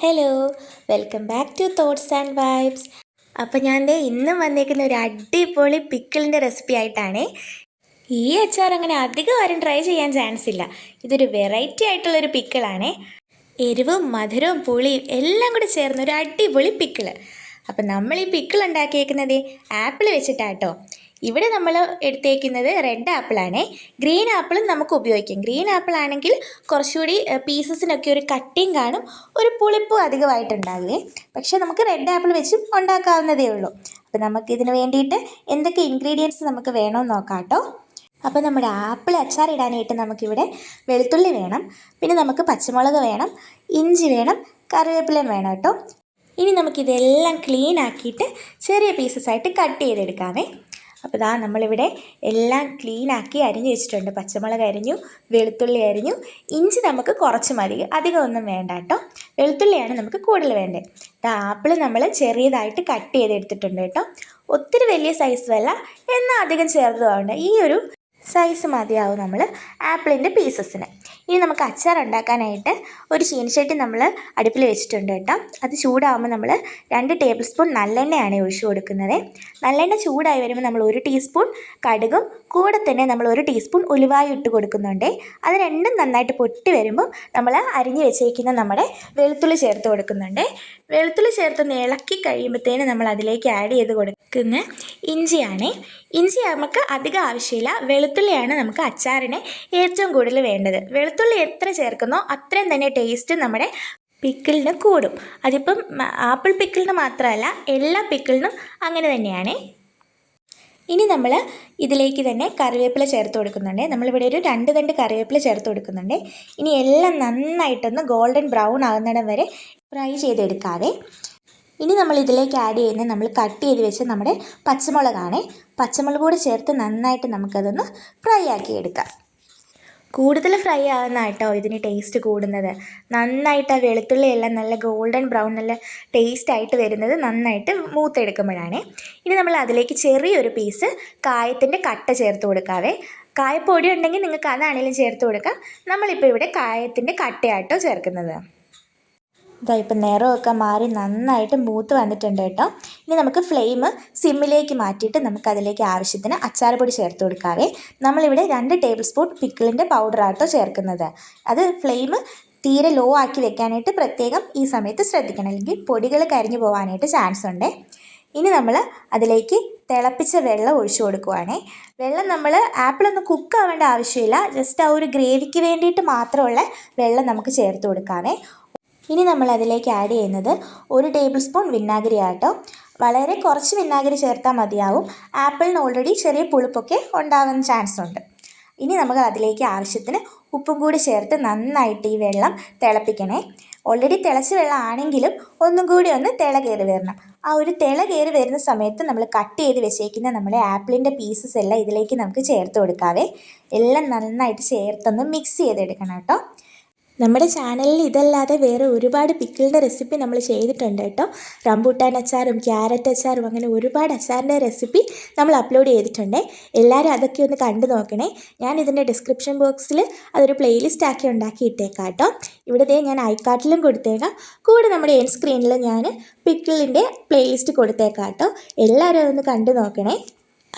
Hello, welcome back to thoughts and vibes. അപ്പോൾ ഞാൻ ഇന്നും വന്നേക്കുന്ന ഒരു അടിപൊളി പിക്കിളിൻ്റെ റെസിപ്പി ആയിട്ടാണ്. ഈ അച്ചാർ അങ്ങനെ അധികം ആരും ട്രൈ ചെയ്യാൻ ചാൻസ് ഇല്ല. ഇതൊരു വെറൈറ്റി ആയിട്ടുള്ളൊരു പിക്കിളാണ്. എരിവും മധുരവും പുളിയും എല്ലാം കൂടി ചേർന്ന ഒരു അടിപൊളി പിക്കിള്. അപ്പം നമ്മൾ ഈ പിക്കിൾ ഉണ്ടാക്കിയേക്കുന്നത് ആപ്പിൾ വെച്ചിട്ടാട്ടോ. ഇവിടെ നമ്മൾ എടുത്തേക്കുന്നത് റെഡ് ആപ്പിളാണേ. ഗ്രീൻ ആപ്പിളും നമുക്ക് ഉപയോഗിക്കാം. ഗ്രീൻ ആപ്പിൾ ആണെങ്കിൽ കുറച്ചുകൂടി പീസസിനൊക്കെ ഒരു കട്ടിയും കാണും, ഒരു പുളിപ്പും അധികമായിട്ടുണ്ടാകുകയെ. പക്ഷേ നമുക്ക് റെഡ് ആപ്പിൾ വെച്ചും ഉണ്ടാക്കാവുന്നതേ ഉള്ളൂ. അപ്പോൾ നമുക്കിതിന് വേണ്ടിയിട്ട് എന്തൊക്കെ ഇൻഗ്രീഡിയൻസ് നമുക്ക് വേണമെന്ന് നോക്കാം കേട്ടോ. അപ്പോൾ നമ്മുടെ ആപ്പിൾ അച്ചാറിടാനായിട്ട് നമുക്കിവിടെ വെളുത്തുള്ളി വേണം, പിന്നെ നമുക്ക് പച്ചമുളക് വേണം, ഇഞ്ചി വേണം, കറിവേപ്പിലയും വേണം കേട്ടോ. ഇനി നമുക്കിതെല്ലാം ക്ലീൻ ആക്കിയിട്ട് ചെറിയ പീസസായിട്ട് കട്ട് ചെയ്തെടുക്കാമേ. അപ്പോൾ ഇതാ നമ്മളിവിടെ എല്ലാം ക്ലീനാക്കി അരിഞ്ഞ് വെച്ചിട്ടുണ്ട്. പച്ചമുളക് അരിഞ്ഞു, വെളുത്തുള്ളി അരിഞ്ഞു, ഇഞ്ചി നമുക്ക് കുറച്ച് മതി, അധികം ഒന്നും വേണ്ട കേട്ടോ. വെളുത്തുള്ളിയാണ് നമുക്ക് കൂടുതൽ വേണ്ടത്. ആപ്പിൾ നമ്മൾ ചെറിയതായിട്ട് കട്ട് ചെയ്തെടുത്തിട്ടുണ്ട് കേട്ടോ. ഒത്തിരി വലിയ സൈസുമല്ല, എന്നാൽ അധികം ചെറുതുമാണ്. ഈ ഒരു സൈസ് മതിയാവും നമ്മൾ ആപ്പിളിൻ്റെ പീസസിന്. ഇനി നമുക്ക് അച്ചാർ ഉണ്ടാക്കാനായിട്ട് ഒരു ചീനച്ചട്ടി നമ്മൾ അടുപ്പിൽ വെച്ചിട്ടുണ്ട് കേട്ടോ. അത് ചൂടാകുമ്പോൾ നമ്മൾ 2 ടേബിൾ സ്പൂൺ നല്ലെണ്ണയാണ് ഒഴിച്ചു കൊടുക്കുന്നത്. നല്ലെണ്ണ ചൂടായി വരുമ്പോൾ നമ്മൾ 1 ടീസ്പൂൺ കടുകും കൂടെ തന്നെ നമ്മൾ 1 ടീസ്പൂൺ ഉലുവായും ഇട്ട് കൊടുക്കുന്നുണ്ട്. അത് രണ്ടും നന്നായിട്ട് പൊട്ടി വരുമ്പോൾ നമ്മൾ അരിഞ്ഞ് വെച്ചേക്കുന്ന നമ്മുടെ വെളുത്തുള്ളി ചേർത്ത് കൊടുക്കുന്നുണ്ട്. വെളുത്തുള്ളി ചേർത്ത് ഇളക്കി കഴിയുമ്പോഴത്തേന് നമ്മൾ അതിലേക്ക് ആഡ് ചെയ്ത് കൊടുക്കുന്ന ഇഞ്ചിയാണ്. ഇഞ്ചി നമുക്ക് അധികം ആവശ്യമില്ല, വെളുത്തുള്ളിയാണ് നമുക്ക് അച്ചാറിന് ഏറ്റവും കൂടുതൽ വേണ്ടത്. വെളുത്തുള്ളി എത്ര ചേർക്കുന്നോ അത്രയും തന്നെ ടേസ്റ്റ് നമ്മുടെ പിക്കിളിന് കൂടും. അതിപ്പം ആപ്പിൾ പിക്കിളിന് മാത്രമല്ല, എല്ലാ പിക്കിളിനും അങ്ങനെ തന്നെയാണ്. ഇനി നമ്മൾ ഇതിലേക്ക് തന്നെ കറിവേപ്പില ചേർത്ത് കൊടുക്കുന്നുണ്ട്. നമ്മളിവിടെ ഒരു 2 തണ്ട് കറിവേപ്പില ചേർത്ത് കൊടുക്കുന്നുണ്ട്. ഇനി എല്ലാം നന്നായിട്ടൊന്ന് ഗോൾഡൻ ബ്രൗൺ ആകുന്നിടം വരെ ഫ്രൈ ചെയ്തെടുക്കാതെ. ഇനി നമ്മൾ ഇതിലേക്ക് ആഡ് ചെയ്യുന്നത് നമ്മൾ കട്ട് ചെയ്ത് വെച്ച് നമ്മുടെ പച്ചമുളകാണ്. പച്ചമുളക് കൂടെ ചേർത്ത് നന്നായിട്ട് നമുക്കതൊന്ന് ഫ്രൈ ആക്കി എടുക്കാം. കൂടുതൽ ഫ്രൈ ആകുന്ന കേട്ടോ ഇതിന് ടേസ്റ്റ് കൂടുന്നത്. നന്നായിട്ട് ആ വെളുത്തുള്ളി എല്ലാം നല്ല ഗോൾഡൻ ബ്രൗൺ നല്ല ടേസ്റ്റായിട്ട് വരുന്നത് നന്നായിട്ട് മൂത്തെടുക്കുമ്പോഴാണ്. ഇനി നമ്മൾ അതിലേക്ക് ചെറിയൊരു പീസ് കായത്തിൻ്റെ കട്ട ചേർത്ത് കൊടുക്കാവേ. കായപ്പൊടി ഉണ്ടെങ്കിൽ നിങ്ങൾക്ക് അതാണെങ്കിലും ചേർത്ത് കൊടുക്കാം. നമ്മളിപ്പോൾ ഇവിടെ കായത്തിൻ്റെ കട്ടയാട്ടോ ചേർക്കുന്നത്. ഇപ്പം നിറമൊക്കെ മാറി നന്നായിട്ട് മൂത്ത് വന്നിട്ടുണ്ട് കേട്ടോ. ഇനി നമുക്ക് ഫ്ലെയിം സിമ്മിലേക്ക് മാറ്റിയിട്ട് നമുക്കതിലേക്ക് ആവശ്യത്തിന് അച്ചാർ പൊടി ചേർത്ത് കൊടുക്കാവേ. നമ്മളിവിടെ 2 ടേബിൾ സ്പൂൺ പിക്കിളിൻ്റെ പൗഡറാട്ടോ ചേർക്കുന്നത്. അത് ഫ്ലെയിം തീരെ ലോ ആക്കി വെക്കാനായിട്ട് പ്രത്യേകം ഈ സമയത്ത് ശ്രദ്ധിക്കണം, അല്ലെങ്കിൽ പൊടികൾ കരിഞ്ഞു പോകാനായിട്ട് ചാൻസ് ഉണ്ട്. ഇനി നമ്മൾ അതിലേക്ക് തിളപ്പിച്ച വെള്ളം ഒഴിച്ചു കൊടുക്കുവാണേ. വെള്ളം നമ്മൾ ആപ്പിളൊന്നും കുക്കാവേണ്ട ആവശ്യമില്ല, ജസ്റ്റ് ആ ഒരു ഗ്രേവിക്ക് വേണ്ടിയിട്ട് മാത്രമുള്ള വെള്ളം നമുക്ക് ചേർത്ത് കൊടുക്കാവേ. ഇനി നമ്മൾ അതിലേക്ക് ആഡ് ചെയ്യുന്നത് 1 ടേബിൾ സ്പൂൺ വിനാഗിരി ആട്ടോ. വളരെ കുറച്ച് വിനാഗിരി ചേർത്താൽ മതിയാവും. ആപ്പിളിന് ഓൾറെഡി ചെറിയ പുളിപ്പൊക്കെ ഉണ്ടാകാൻ ചാൻസ് ഉണ്ട്. ഇനി നമുക്ക് അതിലേക്ക് ആവശ്യത്തിന് ഉപ്പും കൂടി ചേർത്ത് നന്നായിട്ട് ഈ വെള്ളം തിളപ്പിക്കണേ. ഓൾറെഡി തിളച്ച വെള്ളം ആണെങ്കിലും ഒന്നും കൂടി ഒന്ന് തിള കയറി വരണം. ആ ഒരു തിള കയറി വരുന്ന സമയത്ത് നമ്മൾ കട്ട് ചെയ്ത് വെച്ചേക്കുന്ന നമ്മുടെ ആപ്പിളിൻ്റെ പീസസ് എല്ലാം ഇതിലേക്ക് നമുക്ക് ചേർത്ത് കൊടുക്കാവേ. എല്ലാം നന്നായിട്ട് ചേർത്തൊന്ന് മിക്സ് ചെയ്തെടുക്കണം കേട്ടോ. നമ്മുടെ ചാനലിൽ ഇതല്ലാതെ വേറെ ഒരുപാട് പിക്കിളിൻ്റെ റെസിപ്പി നമ്മൾ ചെയ്തിട്ടുണ്ട് കേട്ടോ. റംബൂട്ടാൻ അച്ചാറും ക്യാരറ്റ് അച്ചാറും അങ്ങനെ ഒരുപാട് അച്ചാറിൻ്റെ റെസിപ്പി നമ്മൾ അപ്ലോഡ് ചെയ്തിട്ടുണ്ട്. എല്ലാവരും അതൊക്കെ ഒന്ന് കണ്ടു നോക്കണേ. ഞാൻ ഇതിൻ്റെ ഡിസ്ക്രിപ്ഷൻ ബോക്സിൽ അതൊരു പ്ലേലിസ്റ്റ് ആക്കി ഉണ്ടാക്കി ഇട്ടേക്കാം കേട്ടോ. ഇവിടെ ഞാൻ ഐക്കാർട്ടിലും കൊടുത്തേക്കാം, കൂടെ നമ്മുടെ എൻ സ്ക്രീനിൽ ഞാൻ പിക്കിളിൻ്റെ പ്ലേലിസ്റ്റ് കൊടുത്തേക്കാം കേട്ടോ. എല്ലാവരും അതൊന്ന് കണ്ടു നോക്കണേ.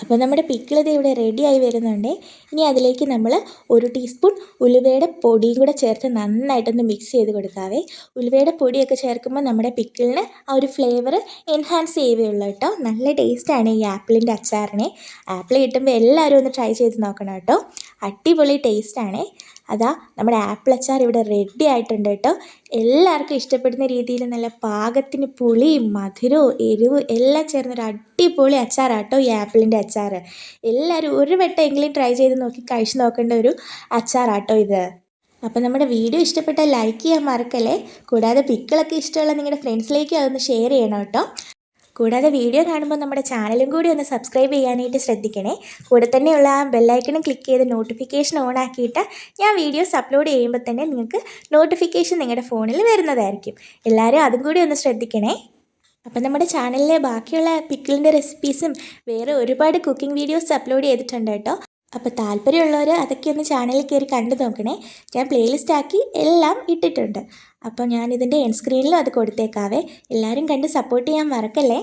അപ്പോൾ നമ്മുടെ പിക്കിൾ ഇവിടെ റെഡിയായി വരുന്നുണ്ട്. ഇനി അതിലേക്ക് നമ്മൾ 1 ടീസ്പൂൺ ഉലുവയുടെ പൊടിയും കൂടെ ചേർത്ത് നന്നായിട്ടൊന്ന് മിക്സ് ചെയ്ത് കൊടുക്കാവേ. ഉലുവയുടെ പൊടിയൊക്കെ ചേർക്കുമ്പോൾ നമ്മുടെ പിക്കിളിന് ആ ഒരു ഫ്ലേവർ എൻഹാൻസ് ചെയ്യുകയുള്ളൂ കേട്ടോ. നല്ല ടേസ്റ്റാണ് ഈ ആപ്പിളിൻ്റെ അച്ചാറിനെ. ആപ്പിൾ കിട്ടുമ്പോൾ എല്ലാവരും ഒന്ന് ട്രൈ ചെയ്ത് നോക്കണം കേട്ടോ. അടിപൊളി ടേസ്റ്റാണ്. അതാ നമ്മുടെ ആപ്പിൾ അച്ചാർ ഇവിടെ റെഡി ആയിട്ടുണ്ട് കേട്ടോ. എല്ലാവർക്കും ഇഷ്ടപ്പെടുന്ന രീതിയിൽ നല്ല പാകത്തിന് പുളിയും മധുരവും എരിവും എല്ലാം ചേർന്നൊരു അടിപൊളി അച്ചാറാട്ടോ ഈ ആപ്പിളിൻ്റെ അച്ചാർ. എല്ലാവരും ഒരു വട്ടമെങ്കിലും ട്രൈ ചെയ്ത് നോക്കി കഴിച്ച് നോക്കേണ്ട ഒരു അച്ചാറാട്ടോ ഇത്. അപ്പോൾ നമ്മുടെ വീഡിയോ ഇഷ്ടപ്പെട്ടാൽ ലൈക്ക് ചെയ്യാൻ മറക്കല്ലേ. കൂടാതെ പിക്കിളൊക്കെ ഇഷ്ടമുള്ള നിങ്ങളുടെ ഫ്രണ്ട്സിലേക്ക് അതൊന്ന് ഷെയർ ചെയ്യണം കേട്ടോ. കൂടാതെ വീഡിയോ കാണുമ്പോൾ നമ്മുടെ ചാനലും കൂടി ഒന്ന് സബ്സ്ക്രൈബ് ചെയ്യാനായിട്ട് ശ്രദ്ധിക്കണേ. കൂടെ തന്നെയുള്ള ആ ബെല്ലൈക്കണും ക്ലിക്ക് ചെയ്ത് നോട്ടിഫിക്കേഷൻ ഓൺ ആക്കിയിട്ട് ഞാൻ വീഡിയോസ് അപ്ലോഡ് ചെയ്യുമ്പോൾ തന്നെ നിങ്ങൾക്ക് നോട്ടിഫിക്കേഷൻ നിങ്ങളുടെ ഫോണിൽ വരുന്നതായിരിക്കും. എല്ലാവരും അതും കൂടി ഒന്ന് ശ്രദ്ധിക്കണേ. അപ്പം നമ്മുടെ ചാനലിലെ ബാക്കിയുള്ള പിക്കിളിൻ്റെ റെസിപ്പീസും വേറെ ഒരുപാട് കുക്കിംഗ് വീഡിയോസ് അപ്ലോഡ് ചെയ്തിട്ടുണ്ട് കേട്ടോ. അപ്പോൾ താല്പര്യമുള്ളവർ അതൊക്കെ ഒന്ന് ചാനലിൽ കയറി കണ്ടു നോക്കണേ. ഞാൻ പ്ലേലിസ്റ്റ് ആക്കി എല്ലാം ഇട്ടിട്ടുണ്ട്. അപ്പോൾ ഞാനിതിൻ്റെ എൻഡ് സ്ക്രീനിലും അത് കൊടുത്തേക്കാവേ. എല്ലാവരും കണ്ട് സപ്പോർട്ട് ചെയ്യാൻ മറക്കല്ലേ.